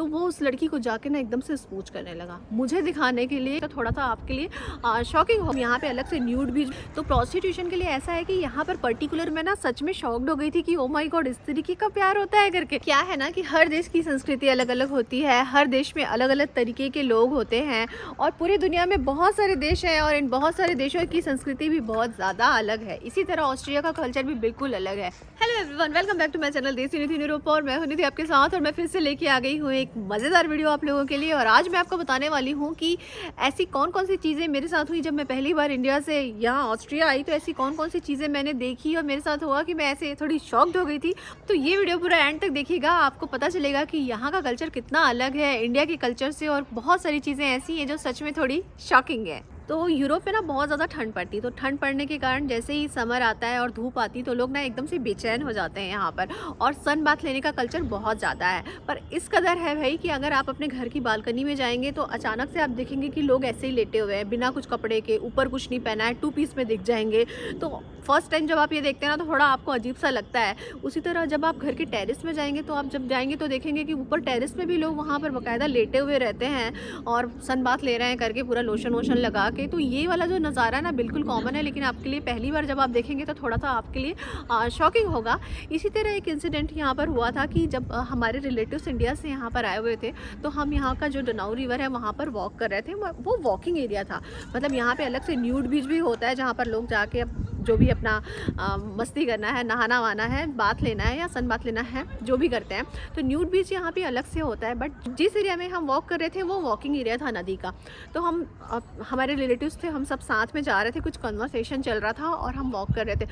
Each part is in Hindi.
तो वो उस लड़की को जाके ना एकदम से स्पूच करने लगा मुझे दिखाने के लिए, तो थोड़ा सा आपके लिए शॉकिंग हो। यहाँ पे अलग से न्यूड भी, तो प्रोस्टिट्यूशन के लिए ऐसा है कि यहाँ पर पर्टिकुलर मैं ना सच में शॉक्ड हो गई थी कि ओ माय गॉड, इस तरीके का प्यार होता है करके। क्या है ना कि हर देश की संस्कृति अलग अलग होती है, हर देश में अलग अलग तरीके के लोग होते हैं और पूरी दुनिया में बहुत सारे देश हैं और इन बहुत सारे देशों की संस्कृति भी बहुत ज़्यादा अलग है। इसी तरह ऑस्ट्रिया का कल्चर भी बिल्कुल अलग है। Hello everyone, welcome back to my channel Desi Niti निरूप और मैं हूं निधि आपके साथ, और मैं फिर से लेके आ गई हूं एक मज़ेदार वीडियो आप लोगों के लिए। और आज मैं आपको बताने वाली हूं कि ऐसी कौन कौन सी चीज़ें मेरे साथ हुई जब मैं पहली बार इंडिया से यहाँ ऑस्ट्रिया आई। तो ऐसी कौन कौन सी चीज़ें मैंने देखी और मेरे साथ हुआ कि मैं ऐसे थोड़ी शॉक्ड हो गई थी। तो ये वीडियो पूरा एंड तक देखिएगा, आपको पता चलेगा कि यहाँ का कल्चर कितना अलग है इंडिया के कल्चर से, और बहुत सारी चीज़ें ऐसी हैं जो सच में थोड़ी शॉकिंग है। तो यूरोप में ना बहुत ज़्यादा ठंड पड़ती है, तो ठंड पड़ने के कारण जैसे ही समर आता है और धूप आती है तो लोग ना एकदम से बेचैन हो जाते हैं यहाँ पर, और सन बाथ लेने का कल्चर बहुत ज़्यादा है। पर इस कदर है भाई कि अगर आप अपने घर की बालकनी में जाएंगे तो अचानक से आप देखेंगे कि लोग ऐसे ही लेटे हुए हैं बिना कुछ कपड़े के, ऊपर कुछ नहीं पहना है, 2 पीस में दिख जाएंगे। तो फर्स्ट टाइम जब आप ये देखते हैं ना तो थोड़ा आपको अजीब सा लगता है। उसी तरह जब आप घर के टेरेस में जाएंगे तो आप जब जाएंगे तो देखेंगे कि ऊपर टेरेस में भी लोग वहाँ पर बाकायदा लेटे हुए रहते हैं और सन बाथ ले रहे हैं करके, पूरा लोशन वोशन लगा के। तो ये वाला जो नज़ारा है ना बिल्कुल कॉमन है, लेकिन आपके लिए पहली बार जब आप देखेंगे तो थोड़ा सा आपके लिए शॉकिंग होगा। इसी तरह एक इंसिडेंट यहाँ पर हुआ था कि जब हमारे रिलेटिव्स इंडिया से यहाँ पर आए हुए थे तो हम यहाँ का जो डनाउ रिवर है वहाँ पर वॉक कर रहे थे। वो वॉकिंग एरिया था, मतलब यहाँ पे अलग से न्यूड बीच भी होता है जहाँ पर लोग जाके जो भी अपना मस्ती करना है, नहाना वाना है, बात लेना है या सन बात लेना है, जो भी करते हैं। तो न्यूड बीच यहाँ पे अलग से होता है, बट जिस एरिया में हम वॉक कर रहे थे वो वॉकिंग एरिया था नदी का। तो हम हमारे रिलेटिव्स थे, हम सब साथ में जा रहे थे, कुछ कन्वर्सेशन चल रहा था और हम वॉक कर रहे थे।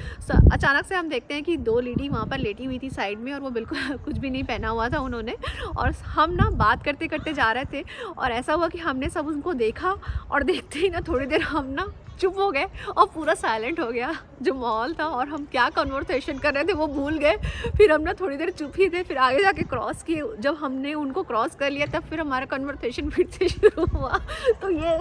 अचानक से हम देखते हैं कि 2 लेडी वहाँ पर लेटी हुई थी साइड में, और वो बिल्कुल कुछ भी नहीं पहना हुआ था उन्होंने, और हम ना बात करते करते जा रहे थे। और ऐसा हुआ कि हमने सब उनको देखा और देखते ही ना थोड़ी देर हम ना चुप हो गए और पूरा साइलेंट हो गया जो माहौल था, और हम क्या कन्वर्सेशन कर रहे थे वो भूल गए। फिर हम ना थोड़ी देर चुप ही थे, फिर आगे जाके क्रॉस किए। जब हमने उनको क्रॉस कर लिया तब फिर हमारा कन्वर्सेशन फिर से शुरू हुआ। तो ये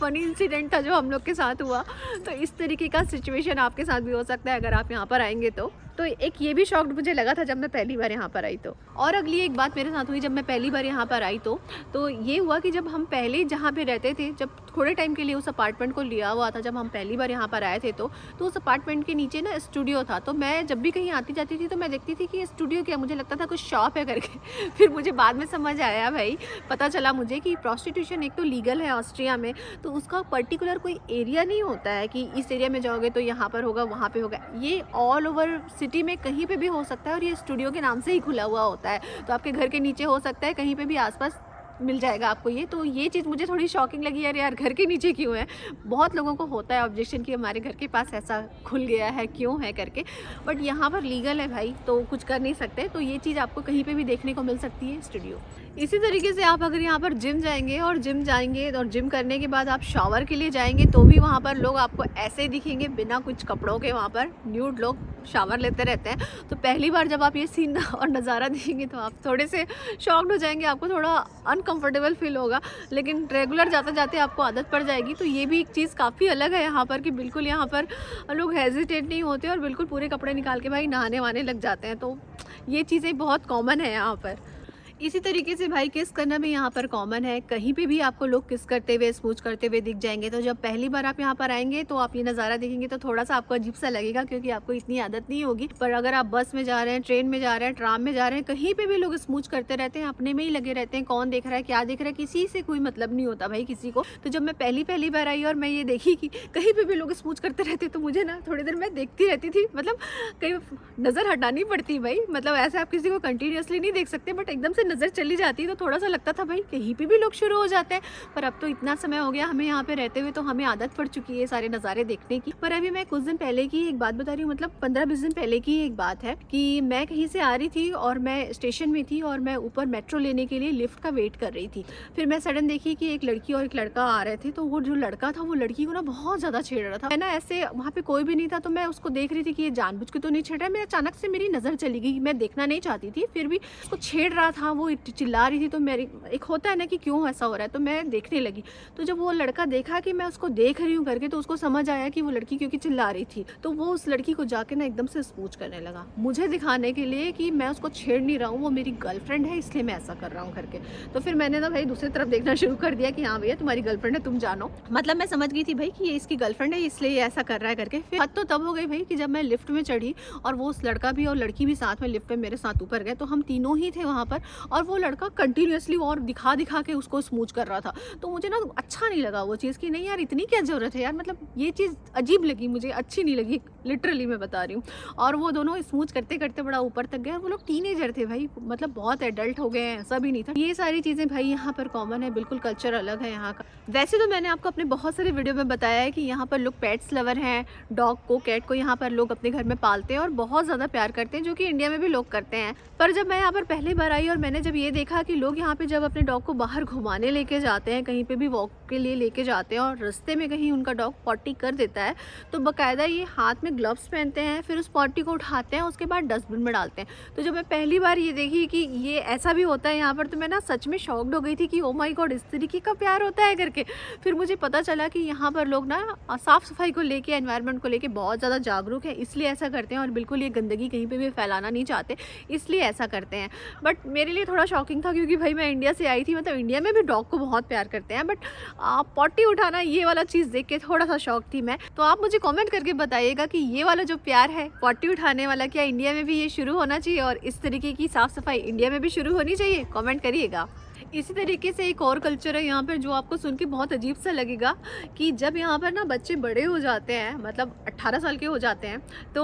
फनी इंसिडेंट था जो हम लोग के साथ हुआ। तो इस तरीके का सिचुएशन आपके साथ भी हो सकता है अगर आप यहाँ पर आएंगे तो एक ये भी शॉक्ड मुझे लगा था जब मैं पहली बार यहाँ पर आई तो। और अगली एक बात मेरे साथ हुई जब मैं पहली बार यहाँ पर आई तो ये हुआ कि जब हम पहले जहाँ पे रहते थे, जब थोड़े टाइम के लिए उस अपार्टमेंट को लिया हुआ था, जब हम पहली बार यहाँ पर आए थे तो उस अपार्टमेंट के नीचे ना स्टूडियो था। तो मैं जब भी कहीं आती जाती थी तो मैं देखती थी कि ये स्टूडियो क्या, मुझे लगता था कुछ शॉप है करके। फिर मुझे बाद में समझ आया भाई, पता चला मुझे कि प्रोस्टिट्यूशन एक तो लीगल है ऑस्ट्रिया में, तो उसका पर्टिकुलर कोई एरिया नहीं होता है कि इस एरिया में जाओगे तो यहाँ पर होगा वहाँ पे होगा। ये ऑल ओवर सिटी में कहीं पे भी हो सकता है, और ये स्टूडियो के नाम से ही खुला हुआ होता है। तो आपके घर के नीचे हो सकता है, कहीं पे भी आसपास मिल जाएगा आपको ये। तो ये चीज़ मुझे थोड़ी शॉकिंग लगी, यार घर के नीचे क्यों है। बहुत लोगों को होता है ऑब्जेक्शन कि हमारे घर के पास ऐसा खुल गया है क्यों है करके, बट यहाँ पर लीगल है भाई, तो कुछ कर नहीं सकते। तो ये चीज़ आपको कहीं पे भी देखने को मिल सकती है, स्टूडियो। इसी तरीके से आप अगर यहाँ पर जिम जाएंगे और जिम करने के बाद आप शावर के लिए जाएंगे तो भी वहाँ पर लोग आपको ऐसे दिखेंगे बिना कुछ कपड़ों के, वहाँ पर न्यूड लोग शावर लेते रहते हैं। तो पहली बार जब आप ये सीन और नज़ारा देखेंगे तो आप थोड़े से शॉक्ड हो जाएंगे, आपको थोड़ा अनकंफर्टेबल फील होगा, लेकिन रेगुलर जाते जाते आपको आदत पड़ जाएगी। तो ये भी एक चीज़ काफ़ी अलग है यहाँ पर कि बिल्कुल यहाँ पर लोग हेजिटेट नहीं होते और बिल्कुल पूरे कपड़े निकाल के भाई नहाने वाने लग जाते हैं। तो ये चीज़ें बहुत कॉमन है यहाँ पर। इसी तरीके से भाई किस करना भी यहाँ पर कॉमन है, कहीं पे भी आपको लोग किस करते हुए, स्मूच करते हुए दिख जाएंगे। तो जब पहली बार आप यहाँ पर आएंगे तो आप ये नज़ारा देखेंगे तो थोड़ा सा आपको अजीब सा लगेगा, क्योंकि आपको इतनी आदत नहीं होगी। पर अगर आप बस में जा रहे हैं, ट्रेन में जा रहे हैं, ट्राम में जा रहे हैं, कहीं पे भी लोग स्मूच करते रहते हैं, अपने में ही लगे रहते हैं, कौन देख रहा है क्या देख रहा है, किसी से कोई मतलब नहीं होता भाई किसी को। तो जब मैं पहली बार आई और मैं ये देखी कि कहीं पे भी लोग स्मूच करते रहते तो मुझे ना थोड़ी देर मैं देखती रहती थी, मतलब कहीं नज़र हटानी पड़ती भाई। मतलब ऐसे आप किसी को कंटिन्यूसली नहीं देख सकते, बट एकदम से नज़र चली जाती तो थोड़ा सा लगता था भाई कहीं पे भी लोग शुरू हो जाते हैं। पर अब तो इतना समय हो गया हमें यहाँ पे रहते हुए, तो हमें आदत पड़ चुकी है सारे नज़ारे देखने की। पर अभी मैं कुछ दिन पहले की एक बात बता रही हूँ, मतलब 15-20 दिन पहले की एक बात है कि मैं कहीं से आ रही थी और मैं स्टेशन में थी और मैं ऊपर मेट्रो लेने के लिए लिफ्ट का वेट कर रही थी। फिर मैं सडन देखी कि एक लड़की और एक लड़का आ रहे थे। तो वो जो लड़का था वो लड़की को ना बहुत ज़्यादा छेड़ रहा था। मैं ना ऐसे वहाँ पे कोई भी नहीं था तो मैं उसको देख रही थी कि ये जानबूझ के तो नहीं छेड़ रहा है। मैं अचानक से मेरी नज़र चली गई, मैं देखना नहीं चाहती थी, फिर भी उसको छेड़ रहा था वो चिल्ला रही थी तो मेरी एक होता है ना कि क्यों ऐसा हो रहा है, तो मैं देखने लगी। तो जब वो लड़का देखा कि मैं उसको देख रही हूँ करके, तो उसको समझ आया कि वो लड़की क्योंकि चिल्ला रही थी, तो वो उस लड़की को जाके ना एकदम से स्पूच करने लगा, मुझे दिखाने के लिए कि मैं उसको छेड़ नहीं रहा हूँ, वो मेरी गर्लफ्रेंड है इसलिए मैं ऐसा कर रहा हूँ करके। तो फिर मैंने ना भाई दूसरी तरफ देखना शुरू कर दिया कि हाँ भैया तुम्हारी गर्लफ्रेंड है, तुम जानो। मतलब मैं समझ गई थी भाई कि ये इसकी गर्लफ्रेंड है इसलिए ये ऐसा कर रहा है करके। फिर हद तो तब हो गई भाई कि जब मैं लिफ्ट में चढ़ी और वो उस लड़का भी और लड़की भी साथ में लिफ्ट में मेरे साथ ऊपर गए, तो हम तीनों ही थे वहाँ पर, और वो लड़का कंटिन्यूअसली और दिखा दिखा के उसको स्मूच कर रहा था। तो मुझे ना अच्छा नहीं लगा वो चीज़ कि नहीं यार इतनी क्या ज़रूरत है यार, मतलब ये चीज़ अजीब लगी मुझे, अच्छी नहीं लगी, लिटरली मैं बता रही हूँ। और वो दोनों स्मूच करते करते बड़ा ऊपर तक गए, और वो लोग टीनेजर थे भाई, मतलब बहुत एडल्ट हो गए हैं, ऐसा भी नहीं था। ये सारी चीज़ें भाई यहाँ पर कॉमन है, बिल्कुल कल्चर अलग है यहाँ का। वैसे तो मैंने आपको अपने बहुत सारे वीडियो में बताया है कि यहाँ पर लोग पेट्स लवर हैं, डॉग को कैट को यहाँ पर लोग अपने घर में पालते हैं और बहुत ज़्यादा प्यार करते हैं, जो कि इंडिया में भी लोग करते हैं। पर जब मैं यहाँ पर पहली बार आई और मैंने जब ये देखा कि लोग यहाँ पे जब अपने डॉग को बाहर घुमाने लेके जाते हैं, कहीं पे भी वॉक के लिए लेके जाते हैं और रास्ते में कहीं उनका डॉग पॉटी कर देता है, तो बाकायदा ये हाथ में ग्लव्स पहनते हैं, फिर उस पॉटी को उठाते हैं, उसके बाद डस्टबिन में डालते हैं। तो जब मैं पहली बार ये देखी कि ये ऐसा भी होता है यहाँ पर, तो मैं ना सच में शॉक्ड हो गई थी कि ओ माय गॉड इस तरीके का प्यार होता है करके। फिर मुझे पता चला कि यहाँ पर लोग ना साफ़ सफाई को लेके, एनवायरनमेंट को लेके बहुत ज़्यादा जागरूक है, इसलिए ऐसा करते हैं और बिल्कुल ये गंदगी कहीं पे भी फैलाना नहीं चाहते, इसलिए ऐसा करते हैं। बट मेरे लिए थोड़ा शॉकिंग था क्योंकि भाई मैं इंडिया से आई थी, मतलब इंडिया में भी डॉग को बहुत प्यार करते हैं, बट पॉटी उठाना ये वाला चीज़ देख के थोड़ा सा शौक थी मैं। तो आप मुझे कमेंट करके बताइएगा कि ये वाला जो प्यार है पॉटी उठाने वाला, क्या इंडिया में भी ये शुरू होना चाहिए और इस तरीके की साफ़ सफाई इंडिया में भी शुरू होनी चाहिए? कमेंट करिएगा। इसी तरीके से एक और कल्चर है यहाँ पर जो आपको सुन के बहुत अजीब सा लगेगा कि जब यहाँ पर ना बच्चे बड़े हो जाते हैं, मतलब 18 साल के हो जाते हैं, तो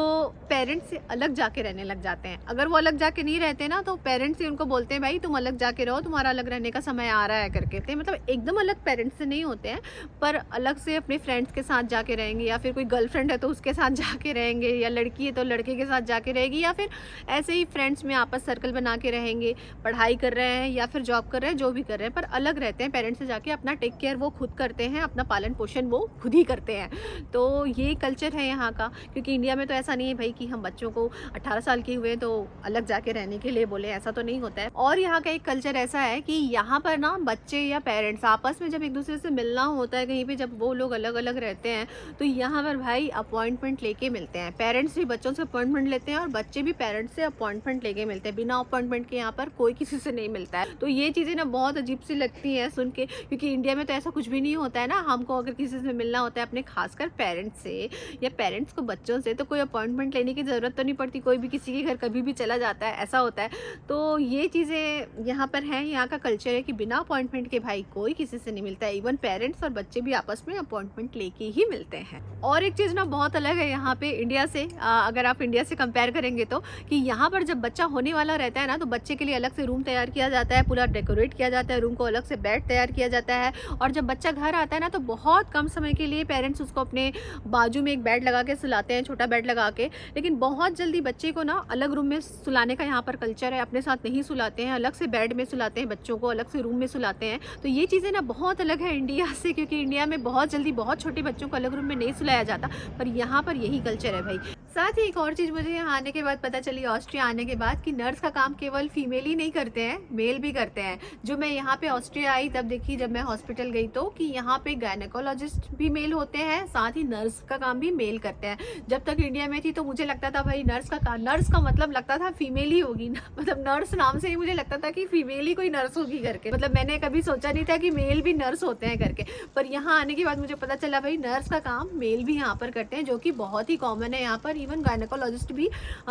पेरेंट्स से अलग जाके रहने लग जाते हैं। अगर वो अलग जाके नहीं रहते ना, तो पेरेंट्स ही उनको बोलते हैं भाई तुम अलग जाके रहो, तुम्हारा अलग रहने का समय आ रहा है करके। मतलब एकदम अलग पेरेंट्स से नहीं होते हैं, पर अलग से अपने फ्रेंड्स के साथ जाके रहेंगे, या फिर कोई गर्लफ्रेंड है तो उसके साथ जाके रहेंगे, या लड़की है तो लड़के के साथ जाके रहेगी, या फिर ऐसे ही फ्रेंड्स में आपस सर्कल बना के रहेंगे, पढ़ाई कर रहे हैं या फिर जॉब कर रहे हैं, जो भी कर रहे हैं, पर अलग रहते हैं पेरेंट्स से जाके। अपना टेक केयर वो खुद करते हैं, अपना पालन पोषण वो खुद ही करते हैं। तो ये कल्चर है यहाँ का, क्योंकि इंडिया में तो ऐसा नहीं है भाई कि हम बच्चों को 18 साल के हुए तो अलग जाके रहने के लिए बोले, ऐसा तो नहीं होता है। और यहाँ का एक कल्चर ऐसा है कि यहाँ पर ना बच्चे या पेरेंट्स आपस में जब एक दूसरे से मिलना होता है कहीं पे, जब वो लोग अलग अलग रहते हैं, तो यहाँ पर भाई अपॉइंटमेंट लेके मिलते हैं। पेरेंट्स भी बच्चों से अपॉइंटमेंट लेते हैं और बच्चे भी पेरेंट्स से अपॉइंटमेंट लेके मिलते हैं। बिना अपॉइंटमेंट के यहाँ पर कोई किसी से नहीं मिलता है। तो ये चीज़ें ना बहुत अजीब सी लगती हैं सुन के, क्योंकि इंडिया में तो ऐसा कुछ भी नहीं होता है ना। हमको अगर किसी से मिलना होता है अपने खासकर पेरेंट्स से, या पेरेंट्स को बच्चों से, तो कोई अपॉइंटमेंट लेने की ज़रूरत तो नहीं पड़ती, कोई भी किसी के घर कभी भी चला जाता है, ऐसा होता है। तो ये चीज़ें यहाँ पर हैं, यहाँ का कल्चर है कि बिना अपॉइंटमेंट के भाई कोई किसी से नहीं मिलता है। इवन पेरेंट्स और बच्चे भी आपस में अपॉइंटमेंट लेके ही मिलते हैं। और एक चीज़ ना बहुत अलग है यहाँ पे इंडिया से, अगर आप इंडिया से कंपेयर करेंगे तो, कि यहाँ पर जब बच्चा होने वाला रहता है ना, तो बच्चे के लिए अलग से रूम तैयार किया जाता है, पूरा डेकोरेट किया जाता है, रूम को अलग से बेड तैयार किया जाता है। और जब बच्चा घर आता है ना, तो बहुत कम समय के लिए पेरेंट्स उसको अपने बाजू में एक बेड लगा के सुलाते हैं, छोटा बेड लगा के। लेकिन बहुत जल्दी बच्चे को ना अलग रूम में सुलाने का यहाँ पर कल्चर है, अपने साथ नहीं सुलाते हैं, अलग से बेड में सुलाते हैं बच्चों को, अलग से रूम में सुलाते हैं। तो ये चीज़ें ना बहुत अलग है इंडिया से, क्योंकि इंडिया में बहुत जल्दी बहुत छोटे बच्चों को अलग रूम में नहीं सुलाया जाता, पर यहाँ पर यही कल्चर है भाई। साथ ही एक और चीज़ मुझे यहाँ आने के बाद पता चली, ऑस्ट्रिया आने के बाद, कि नर्स का काम केवल फीमेल ही नहीं करते हैं, मेल भी करते हैं। जो मैं यहाँ पे ऑस्ट्रिया आई तब देखी, जब मैं हॉस्पिटल गई, तो कि यहाँ पे गायनेकोलॉजिस्ट भी मेल होते हैं, साथ ही नर्स का काम भी मेल करते हैं। जब तक इंडिया में थी तो मुझे लगता था भाई नर्स का मतलब लगता था फीमेल ही होगी ना, मतलब नर्स नाम से ही मुझे लगता था कि फीमेल ही कोई नर्स होगी करके। मतलब मैंने कभी सोचा नहीं था कि मेल भी नर्स होते हैं करके। पर यहाँ आने के बाद मुझे पता चला भाई नर्स का काम मेल भी यहाँ पर करते हैं, जो कि बहुत ही कॉमन है यहाँ पर। इवन गायनेकोलॉजिस्ट भी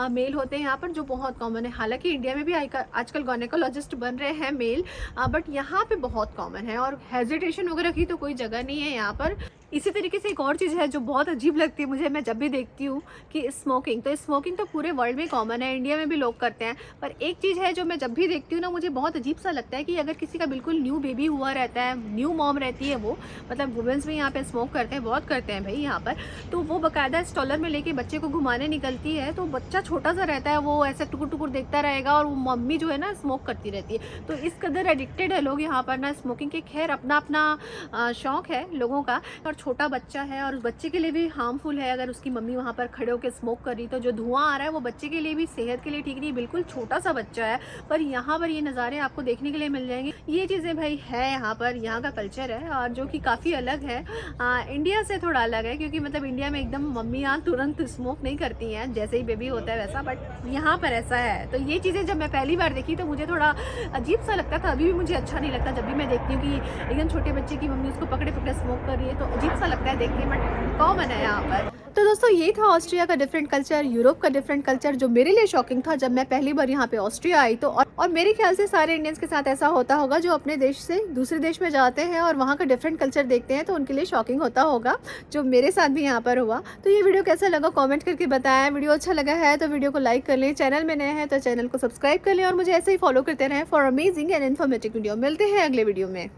मेल होते हैं यहाँ पर, जो बहुत कॉमन है। हालांकि इंडिया में भी आजकल गायनेकोलॉजिस्ट बन रहे हैं मेल, बट यहाँ पे बहुत कॉमन है, और हेजिटेशन वगैरह की तो कोई जगह नहीं है यहाँ पर। इसी तरीके से एक और चीज़ है जो बहुत अजीब लगती है मुझे, मैं जब भी देखती हूँ, कि स्मोकिंग। तो स्मोकिंग तो पूरे वर्ल्ड में कॉमन है, इंडिया में भी लोग करते हैं, पर एक चीज़ है जो मैं जब भी देखती हूँ ना, मुझे बहुत अजीब सा लगता है कि अगर किसी का बिल्कुल न्यू बेबी हुआ रहता है, न्यू मॉम रहती है वो, मतलब वुमेंस भी यहाँ पे स्मोक करते हैं, बहुत करते हैं भाई यहाँ पर। तो वो बाकायदा स्टॉलर में लेके बच्चे को घुमाने निकलती है, तो बच्चा छोटा सा रहता है, वो ऐसे टुकुर टुकुर देखता रहेगा, और वो मम्मी जो है ना स्मोक करती रहती है। तो इस कदर एडिक्टेड है लोग यहाँ पर ना स्मोकिंग के। खैर अपना अपना शौक है लोगों का। और छोटा बच्चा है और उस बच्चे के लिए भी हार्मफुल है, अगर उसकी मम्मी वहाँ पर खड़े होकर स्मोक कर रही तो जो धुआं आ रहा है वो बच्चे के लिए भी सेहत के लिए ठीक नहीं, बिल्कुल छोटा सा बच्चा है। पर यहाँ पर ये नज़ारे आपको देखने के लिए मिल जाएंगे। ये चीज़ें भाई है यहाँ पर, यहाँ का कल्चर है और जो कि काफ़ी अलग है, इंडिया से थोड़ा अलग है, क्योंकि मतलब इंडिया में एकदम मम्मियाँ तुरंत स्मोक नहीं करती हैं, जैसे ही बेबी होता है वैसा, बट यहाँ पर ऐसा है। तो ये चीज़ें जब मैं पहली बार देखी तो मुझे थोड़ा अजीब सा लगता था, अभी भी मुझे अच्छा नहीं लगता। जब भी मैं देखती हूँ कि एकदम छोटे बच्चे की मम्मी उसको पकड़े पकड़े स्मोक कर रही है तो अजीब सा लगता है देख के, बट कॉमन है यहाँ पर। तो दोस्तों ये था ऑस्ट्रिया का डिफरेंट कल्चर, यूरोप का डिफरेंट कल्चर, जो मेरे लिए शॉकिंग था जब मैं पहली बार यहाँ पे ऑस्ट्रिया आई। तो और मेरे ख्याल से सारे इंडियंस के साथ ऐसा होता होगा जो अपने देश से दूसरे देश में जाते हैं और वहाँ का डिफरेंट कल्चर देखते हैं, तो उनके लिए शॉकिंग होता होगा, जो मेरे साथ भी यहाँ पर हुआ। तो ये वीडियो कैसा लगा कॉमेंट करके बताएं। वीडियो अच्छा लगा है तो वीडियो को लाइक कर लें, चैनल में नए हैं तो चैनल को सब्सक्राइब कर लें और मुझे ऐसे ही फॉलो करते रहें for amazing and informative video. मिलते हैं अगले वीडियो में।